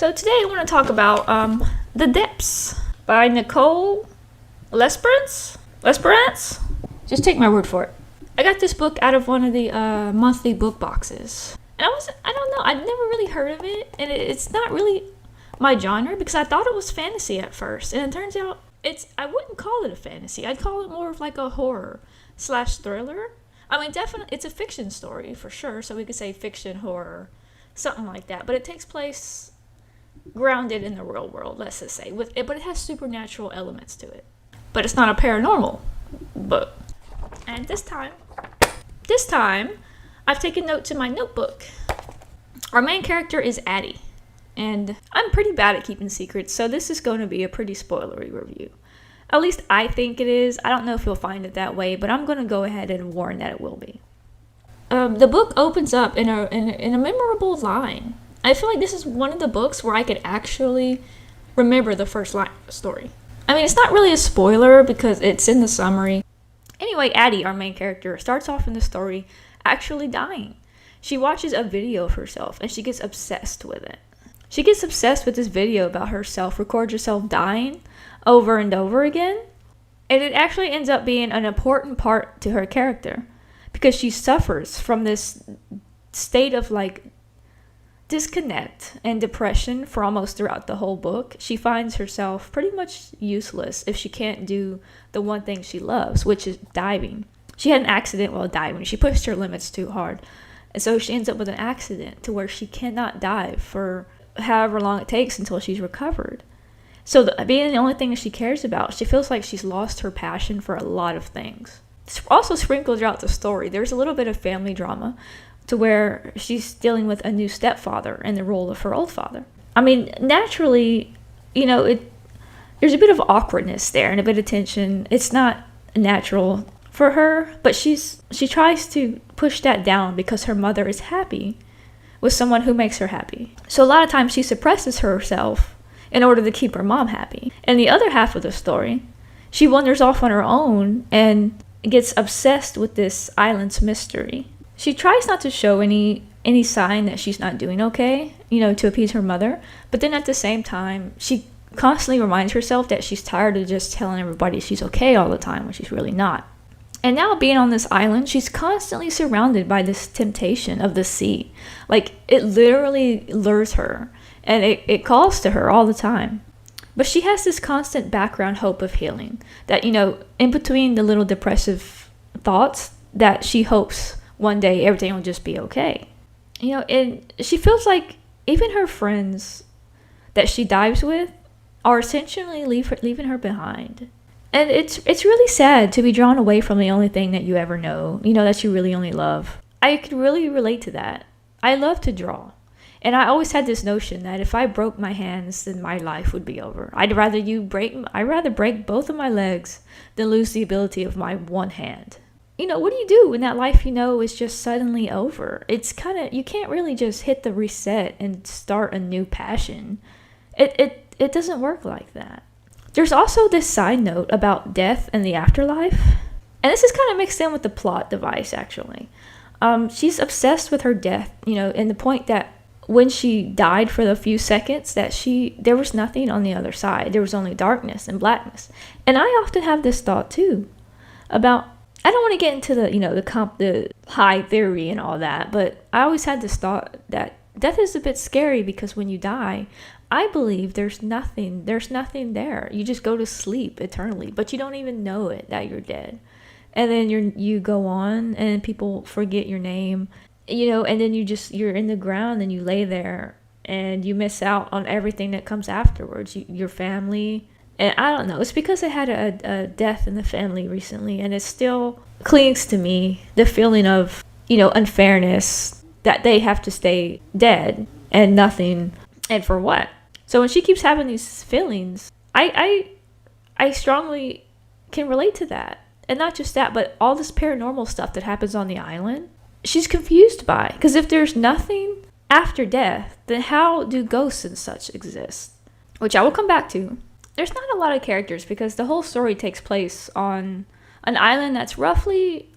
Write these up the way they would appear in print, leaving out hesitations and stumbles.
So today I want to talk about The Depths by Nicole L'Esperance. Just take my word for it. I got this book out of one of the monthly book boxes. And I don't know, I'd never really heard of it. And it's not really my genre because I thought it was fantasy at first. And it turns out I wouldn't call it a fantasy. I'd call it more of like a horror / thriller. I mean, definitely, it's a fiction story for sure. So we could say fiction, horror, something like that. But it takes place grounded in the real world, let's just say. But it has supernatural elements to it. But it's not a paranormal book. And this time, I've taken notes in my notebook. Our main character is Addie. And I'm pretty bad at keeping secrets, so this is going to be a pretty spoilery review. At least I think it is. I don't know if you'll find it that way, but I'm going to go ahead and warn that it will be. The book opens up in a memorable line. I feel like this is one of the books where I could actually remember the first line of the story. I mean, it's not really a spoiler because it's in the summary. Anyway, Addie, our main character, starts off in the story actually dying. She watches a video of herself and she gets obsessed with it. She gets obsessed with this video about herself, records herself dying over and over again. And it actually ends up being an important part to her character because she suffers from this state of like disconnect and depression for almost throughout the whole book. She finds herself pretty much useless if she can't do the one thing she loves, which is diving. She had an accident while diving. She pushed her limits too hard. And so she ends up with an accident to where she cannot dive for however long it takes until she's recovered. So being the only thing that she cares about, she feels like she's lost her passion for a lot of things. Also sprinkled throughout the story, there's a little bit of family drama to where she's dealing with a new stepfather in the role of her old father. I mean, naturally, there's a bit of awkwardness there and a bit of tension. It's not natural for her, but she tries to push that down because her mother is happy with someone who makes her happy. So a lot of times she suppresses herself in order to keep her mom happy. And the other half of the story, she wanders off on her own and gets obsessed with this island's mystery. She tries not to show any sign that she's not doing okay, to appease her mother. But then at the same time, she constantly reminds herself that she's tired of just telling everybody she's okay all the time when she's really not. And now being on this island, she's constantly surrounded by this temptation of the sea. Like, it literally lures her, and it calls to her all the time. But she has this constant background hope of healing. That, in between the little depressive thoughts, that she hopes one day everything will just be okay. And she feels like even her friends that she dives with are essentially leaving her behind. And it's really sad to be drawn away from the only thing that you ever know, that you really only love. I could really relate to that. I love to draw. And I always had this notion that if I broke my hands, then my life would be over. I'd rather break both of my legs than lose the ability of my one hand. What do you do when that life is just suddenly over? It's you can't really just hit the reset and start a new passion. It doesn't work like that. There's also this side note about death and the afterlife. And this is kind of mixed in with the plot device, actually. She's obsessed with her death, and the point that when she died for the few seconds that there was nothing on the other side. There was only darkness and blackness. And I often have this thought, too, about, I don't want to get into the high theory and all that, but I always had this thought that death is a bit scary because when you die, I believe there's nothing there. You just go to sleep eternally, but you don't even know it that you're dead. And then you go on and people forget your name, and then you're in the ground and you lay there and you miss out on everything that comes afterwards. Your family, and I don't know. It's because I had a death in the family recently, and it still clings to me, the feeling of, unfairness that they have to stay dead and nothing, and for what? So when she keeps having these feelings, I strongly can relate to that. And not just that, but all this paranormal stuff that happens on the island, she's confused by. Because if there's nothing after death, then how do ghosts and such exist? Which I will come back to. There's not a lot of characters because the whole story takes place on an island that's roughly,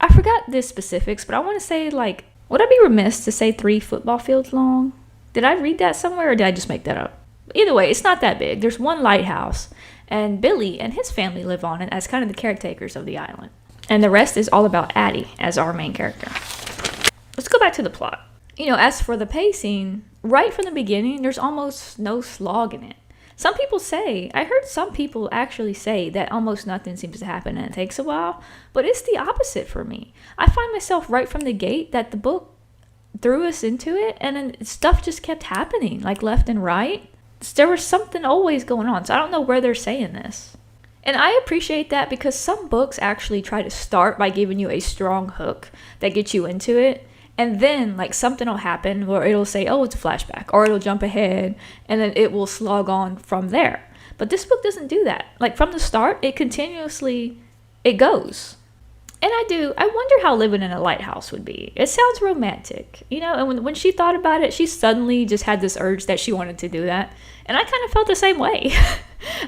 I forgot the specifics, but I want to say would I be remiss to say 3 football fields long? Did I read that somewhere or did I just make that up? Either way, it's not that big. There's one lighthouse, and Billy and his family live on it as kind of the caretakers of the island. And the rest is all about Addie as our main character. Let's go back to the plot. As for the pacing, right from the beginning, there's almost no slog in it. I heard some people actually say that almost nothing seems to happen and it takes a while, but it's the opposite for me. I find myself right from the gate that the book threw us into it, and then stuff just kept happening, like left and right. There was something always going on, so I don't know where they're saying this. And I appreciate that because some books actually try to start by giving you a strong hook that gets you into it, and then like something will happen where it'll say, oh, it's a flashback, or it'll jump ahead, and then it will slog on from there. But this book doesn't do that. Like from the start, it goes. And I wonder how living in a lighthouse would be. It sounds romantic, and when she thought about it, she suddenly just had this urge that she wanted to do that. And I kind of felt the same way.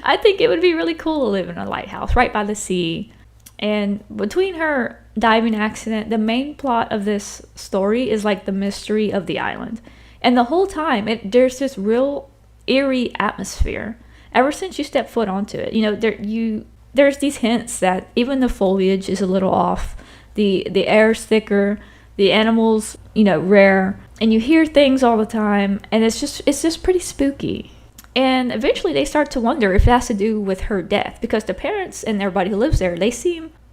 I think it would be really cool to live in a lighthouse right by the sea. And between her diving accident, the main plot of this story is like the mystery of the island. And the whole time, there's this real eerie atmosphere. Ever since you step foot onto it, there's these hints that even the foliage is a little off, the air's thicker, the animals, rare, and you hear things all the time, and it's just pretty spooky. And eventually they start to wonder if it has to do with her death, because the parents and everybody who lives there, they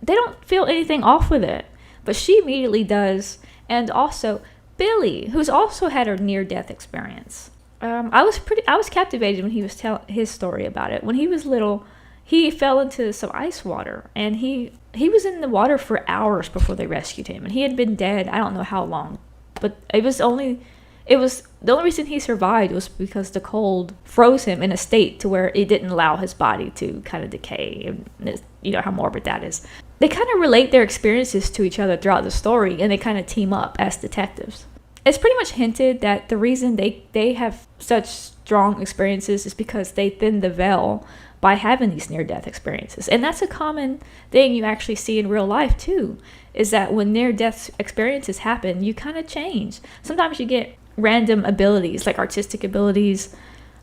don't feel anything off with it, but she immediately does. And also Billy, who's also had a near-death experience. I was captivated when he was telling his story about it. When he was little, he fell into some ice water, and he was in the water for hours before they rescued him, and he had been dead I don't know how long, but the only reason he survived was because the cold froze him in a state to where it didn't allow his body to kind of decay. And you know how morbid that is. They kind of relate their experiences to each other throughout the story, and they kind of team up as detectives. It's pretty much hinted that the reason they have such strong experiences is because they thin the veil by having these near-death experiences. And that's a common thing you actually see in real life too, is that when near-death experiences happen, you kind of change. Sometimes you get random abilities, like artistic abilities,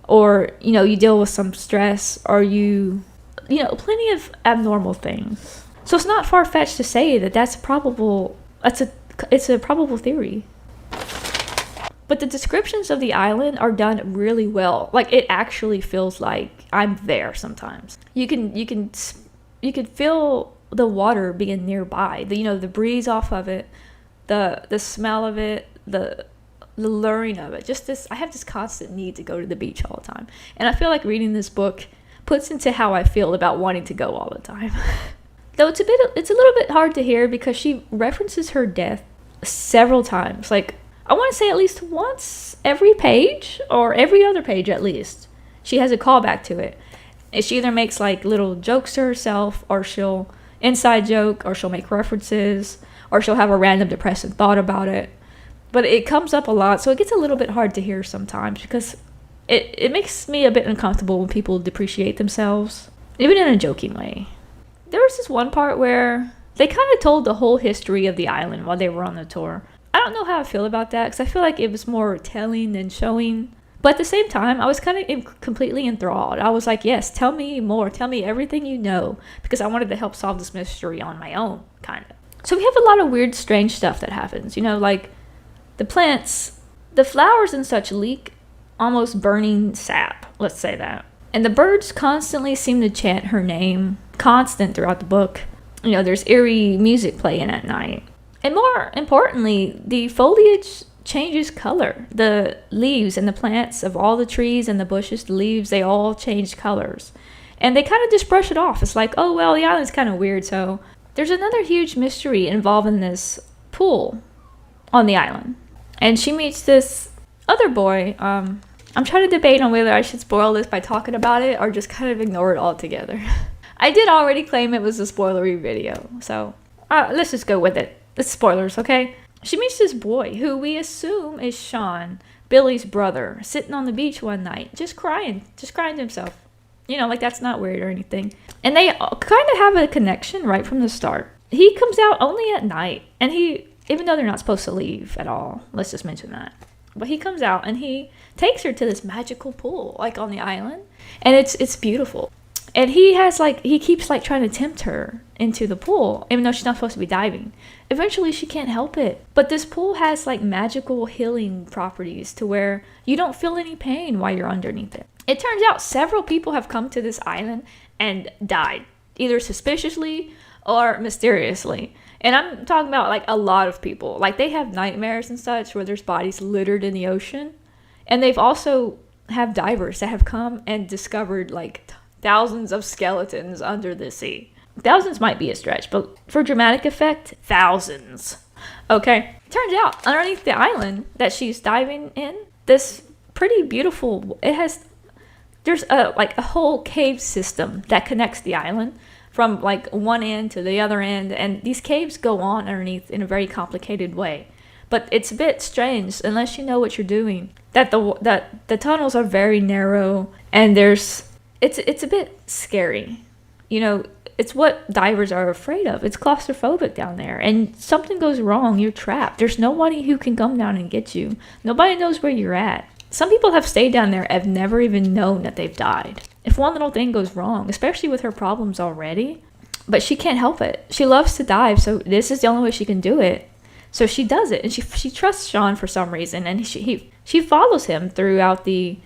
or, you deal with some stress, or plenty of abnormal things. So it's not far-fetched to say that it's a probable theory. But the descriptions of the island are done really well. Like, it actually feels like I'm there sometimes. You can feel the water being nearby. The breeze off of it, the smell of it, the luring of it. I have this constant need to go to the beach all the time. And I feel like reading this book puts into how I feel about wanting to go all the time. Though it's a little bit hard to hear because she references her death several times. Like, I want to say at least once every page, or every other page at least, she has a callback to it. And she either makes like little jokes to herself, or she'll inside joke, or she'll make references, or she'll have a random depressing thought about it. But it comes up a lot, so it gets a little bit hard to hear sometimes because it makes me a bit uncomfortable when people depreciate themselves, even in a joking way. There was this one part where they kind of told the whole history of the island while they were on the tour. I don't know how I feel about that because I feel like it was more telling than showing. But at the same time, I was kind of completely enthralled. I was like, yes, tell me more. Tell me everything you know, because I wanted to help solve this mystery on my own, kind of. So we have a lot of weird, strange stuff that happens. Like the plants, the flowers and such leak almost burning sap, let's say that. And the birds constantly seem to chant her name, constant throughout the book. There's eerie music playing at night. And more importantly, the foliage changes color. The leaves and the plants of all the trees and the bushes, the leaves, they all change colors. And they kind of just brush it off. It's like, oh, well, the island's kind of weird. So there's another huge mystery involving this pool on the island. And she meets this other boy. I'm trying to debate on whether I should spoil this by talking about it or just kind of ignore it altogether. I did already claim it was a spoilery video. So let's just go with it. It's spoilers, okay? She meets this boy who we assume is Sean, Billy's brother, sitting on the beach one night, just crying to himself. Like that's not weird or anything. And they kind of have a connection right from the start. He comes out only at night, and even though they're not supposed to leave at all, let's just mention that. But he comes out and he takes her to this magical pool, like on the island, and it's beautiful. And he keeps like trying to tempt her into the pool, even though she's not supposed to be diving. Eventually, she can't help it. But this pool has like magical healing properties to where you don't feel any pain while you're underneath it. It turns out several people have come to this island and died, either suspiciously or mysteriously. And I'm talking about like a lot of people. Like they have nightmares and such where there's bodies littered in the ocean. And they've also have divers that have come and discovered like thousands of skeletons under the sea. Thousands might be a stretch, but for dramatic effect, thousands. Okay. Turns out underneath the island that she's diving in, this pretty beautiful, there's a whole cave system that connects the island from like one end to the other end, and these caves go on underneath in a very complicated way. But it's a bit strange unless you know what you're doing. That the tunnels are very narrow, and it's a bit scary. You know, it's what divers are afraid of. It's claustrophobic down there, and something goes wrong, you're trapped. There's nobody who can come down and get you. Nobody knows where you're at. Some people have stayed down there and have never even known that they've died. If one little thing goes wrong, especially with her problems already, but she can't help it. She loves to dive, so this is the only way she can do it. So she does it, and she trusts Sean for some reason, and she follows him throughout the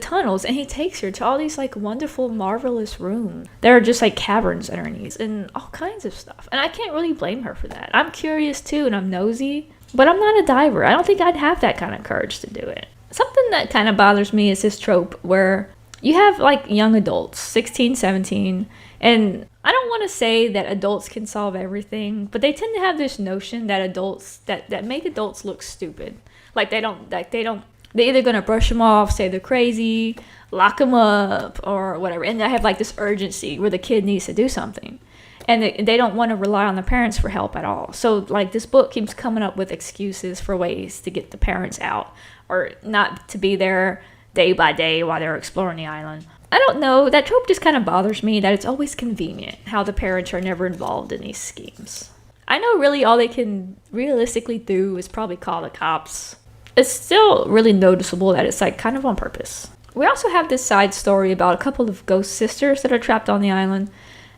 tunnels, and he takes her to all these like wonderful, marvelous rooms. There are just like caverns underneath and all kinds of stuff. And I can't really blame her for that. I'm curious too, and I'm nosy, but I'm not a diver. I don't think I'd have that kind of courage to do it. Something that kind of bothers me is this trope where you have like young adults, 16, 17, and I don't want to say that adults can solve everything, but they tend to have this notion that adults that make adults look stupid. They're either going to brush them off, say they're crazy, lock them up, or whatever. And they have like this urgency where the kid needs to do something. And they don't want to rely on the parents for help at all. So like this book keeps coming up with excuses for ways to get the parents out or not to be there day by day while they're exploring the island. I don't know. That trope just kind of bothers me, that it's always convenient how the parents are never involved in these schemes. I know really all they can realistically do is probably call the cops. It's still really noticeable that it's like kind of on purpose. We also have this side story about a couple of ghost sisters that are trapped on the island.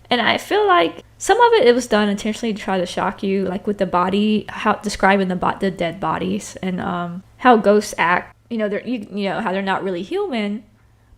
And I feel like some of it was done intentionally to try to shock you, like with the body, how describing the dead bodies and how ghosts act. You know, how they're not really human.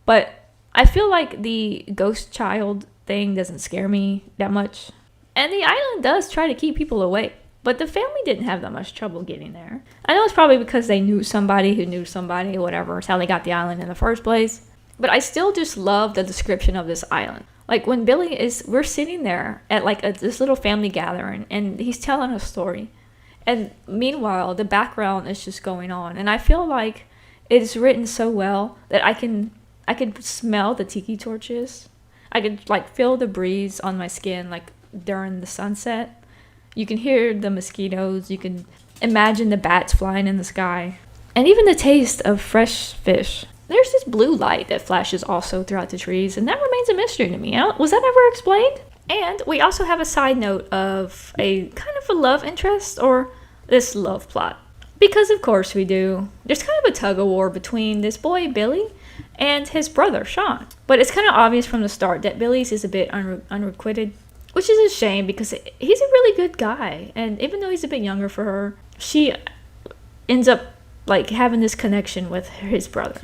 But I feel like the ghost child thing doesn't scare me that much. And the island does try to keep people awake. But the family didn't have that much trouble getting there. I know it's probably because they knew somebody who knew somebody, whatever. It's how they got the island in the first place. But I still just love the description of this island. Like when we're sitting there at like this little family gathering, and he's telling a story. And meanwhile, the background is just going on. And I feel like it's written so well that I can smell the tiki torches. I could like feel the breeze on my skin like during the sunset. You can hear the mosquitoes. You can imagine the bats flying in the sky. And even the taste of fresh fish. There's this blue light that flashes also throughout the trees, and that remains a mystery to me. Was that ever explained? And we also have a side note of a kind of a love interest, or this love plot. Because of course we do. There's kind of a tug-of-war between this boy, Billy, and his brother, Sean. But it's kind of obvious from the start that Billy's is a bit unrequited. Which is a shame because he's a really good guy. And even though he's a bit younger for her, she ends up like having this connection with his brother.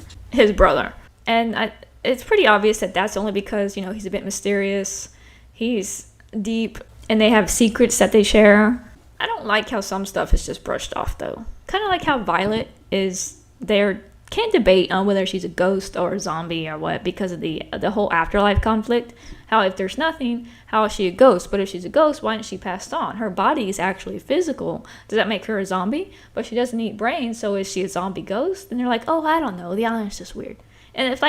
And it's pretty obvious that that's only because, you know, he's a bit mysterious. He's deep and they have secrets that they share. I don't like how some stuff is just brushed off though. Kind of like how Violet is there. Can't debate on whether she's a ghost or a zombie or what because of the whole afterlife conflict. How if there's nothing, how is she a ghost? But if she's a ghost, why isn't she passed on? Her body is actually physical. Does that make her a zombie? But she doesn't eat brains, so is she a zombie ghost? And they're like, oh, I don't know. The island's just weird. And if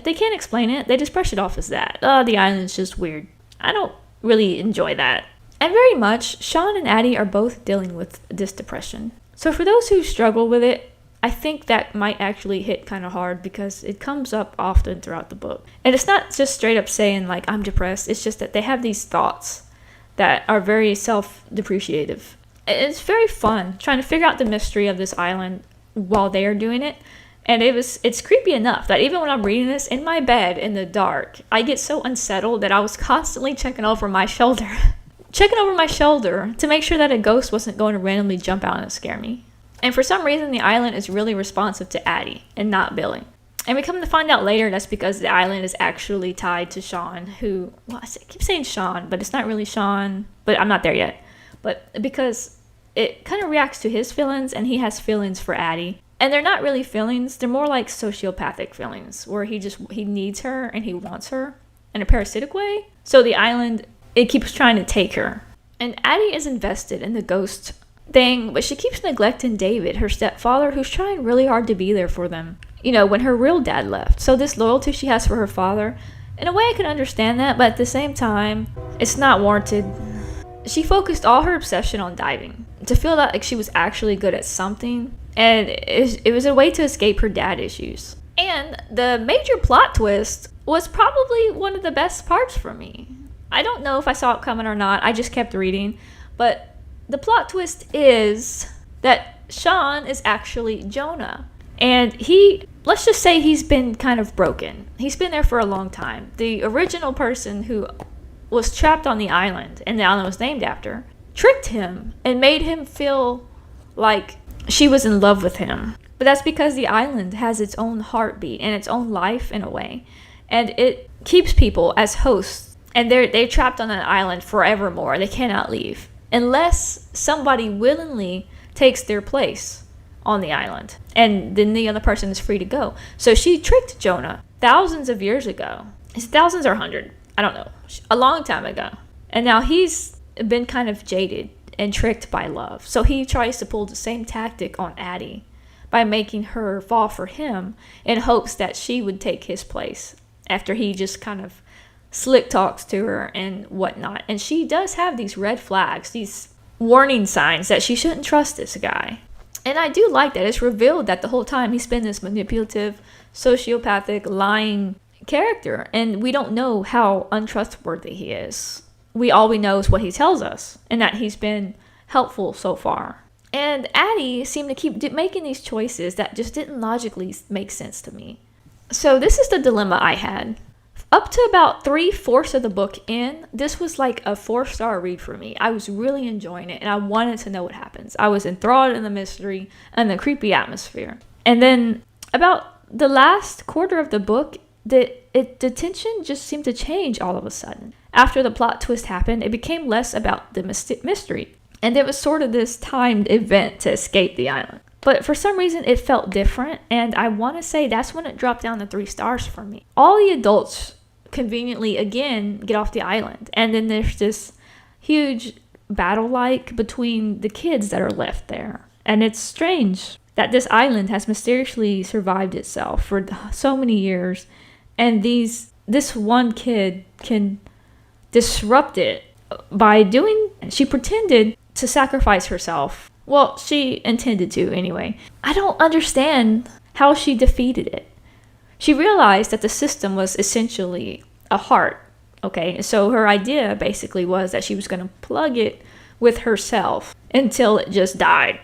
they can't explain it, they just brush it off as that. Oh, the island's just weird. I don't really enjoy that. And very much, Sean and Addie are both dealing with this depression. So for those who struggle with it, I think that might actually hit kind of hard because it comes up often throughout the book. And it's not just straight up saying, like, I'm depressed. It's just that they have these thoughts that are very self-depreciative. It's very fun trying to figure out the mystery of this island while they are doing it. And it's creepy enough that even when I'm reading this in my bed in the dark, I get so unsettled that I was constantly checking over my shoulder. Checking over my shoulder to make sure that a ghost wasn't going to randomly jump out and scare me. And for some reason, the island is really responsive to Addie and not Billy. And we come to find out later that's because the island is actually tied to Sean, who, well, I keep saying Sean, but it's not really Sean, but I'm not there yet. But because it kind of reacts to his feelings, and he has feelings for Addie. And they're not really feelings, they're more like sociopathic feelings, where he needs her and he wants her in a parasitic way. So the island, it keeps trying to take her. And Addie is invested in the ghost thing, but she keeps neglecting David, her stepfather, who's trying really hard to be there for them, you know, when her real dad left. So this loyalty she has for her father, in a way I can understand that, but at the same time, it's not warranted. She focused all her obsession on diving, to feel that like she was actually good at something, and it was a way to escape her dad issues. And the major plot twist was probably one of the best parts for me. I don't know if I saw it coming or not, I just kept reading, but the plot twist is that Sean is actually Jonah. And let's just say he's been kind of broken. He's been there for a long time. The original person who was trapped on the island, and the island was named after, tricked him and made him feel like she was in love with him. But that's because the island has its own heartbeat and its own life in a way. And it keeps people as hosts. And they're trapped on an island forevermore. They cannot leave. Unless somebody willingly takes their place on the island. And then the other person is free to go. So she tricked Jonah thousands of years ago. Is it thousands or 100? I don't know. A long time ago. And now he's been kind of jaded and tricked by love. So he tries to pull the same tactic on Addie by making her fall for him in hopes that she would take his place after he just kind of slick talks to her and whatnot. And she does have these red flags, these warning signs that she shouldn't trust this guy. And I do like that. It's revealed that the whole time he's been this manipulative, sociopathic, lying character. And we don't know how untrustworthy he is. All we know is what he tells us, and that he's been helpful so far. And Addie seemed to keep making these choices that just didn't logically make sense to me. So this is the dilemma I had. Up to about 3/4 of the book in, this was like a 4-star read for me. I was really enjoying it, and I wanted to know what happens. I was enthralled in the mystery and the creepy atmosphere. And then about the last quarter of the book, the tension just seemed to change all of a sudden. After the plot twist happened, it became less about the mystery. And it was sort of this timed event to escape the island. But for some reason, it felt different. And I want to say that's when it dropped down to 3 stars for me. All the adults conveniently, again, get off the island. And then there's this huge battle between the kids that are left there. And it's strange that this island has mysteriously survived itself for so many years. And this one kid can disrupt it by she pretended to sacrifice herself. Well, she intended to anyway. I don't understand how she defeated it. She realized that the system was essentially a heart, okay? So her idea basically was that she was going to plug it with herself until it just died.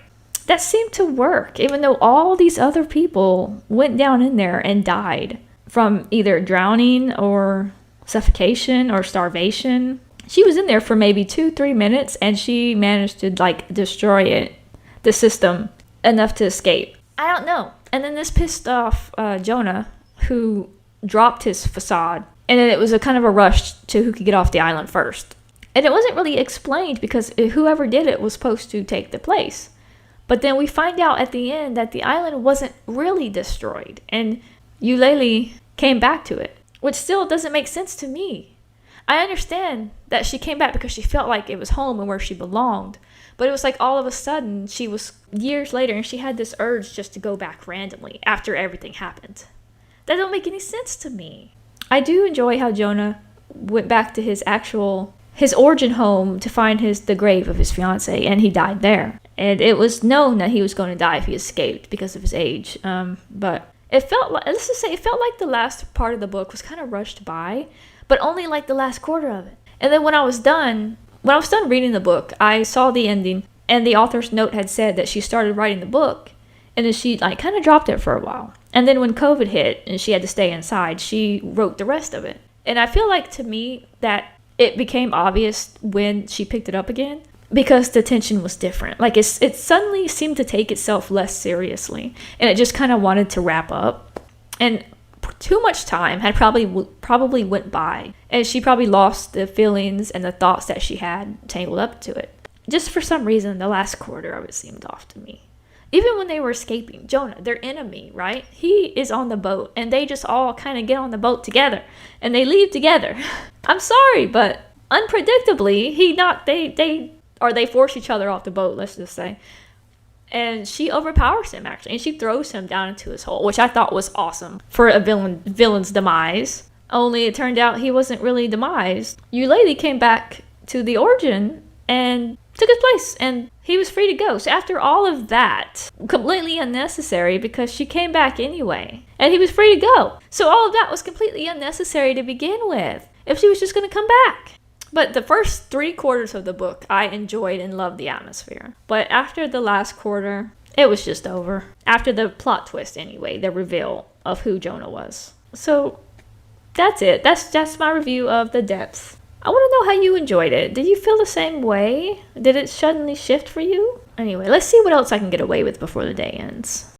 That seemed to work, even though all these other people went down in there and died from either drowning or suffocation or starvation. She was in there for maybe 2-3 minutes, and she managed to destroy the system enough to escape. I don't know. And then this pissed off Jonah, who dropped his facade. And then it was a kind of a rush to who could get off the island first. And it wasn't really explained because whoever did it was supposed to take the place. But then we find out at the end that the island wasn't really destroyed. And Eulalie came back to it, which still doesn't make sense to me. I understand that she came back because she felt like it was home and where she belonged. But it was like all of a sudden, she was years later, and she had this urge just to go back randomly after everything happened. That don't make any sense to me. I do enjoy how Jonah went back to his origin home to find the grave of his fiancée, and he died there. And it was known that he was going to die if he escaped because of his age. But it felt like, the last part of the book was kind of rushed by, but only like the last quarter of it. And then when I was done reading the book, I saw the ending, and the author's note had said that she started writing the book And then she like kind of dropped it for a while. And then when COVID hit and she had to stay inside, she wrote the rest of it. And I feel like to me that it became obvious when she picked it up again because the tension was different. Like it suddenly seemed to take itself less seriously, and it just kind of wanted to wrap up. And too much time had probably went by, and she probably lost the feelings and the thoughts that she had tangled up to it. Just for some reason, the last quarter of it seemed off to me. Even when they were escaping, Jonah, their enemy, right? He is on the boat, and they just all kind of get on the boat together, and they leave together. I'm sorry, but unpredictably, they force each other off the boat, let's just say. And she overpowers him, actually, and she throws him down into his hole, which I thought was awesome for a villain's demise. Only it turned out he wasn't really demised. Eulalie came back to the origin and took his place, and he was free to go. So after all of that, completely unnecessary because she came back anyway, and he was free to go. So all of that was completely unnecessary to begin with, if she was just going to come back. But the first 3/4 of the book, I enjoyed and loved the atmosphere. But after the last quarter, it was just over. After the plot twist anyway, the reveal of who Jonah was. So that's it. That's my review of The Depths. I want to know how you enjoyed it. Did you feel the same way? Did it suddenly shift for you? Anyway, let's see what else I can get away with before the day ends.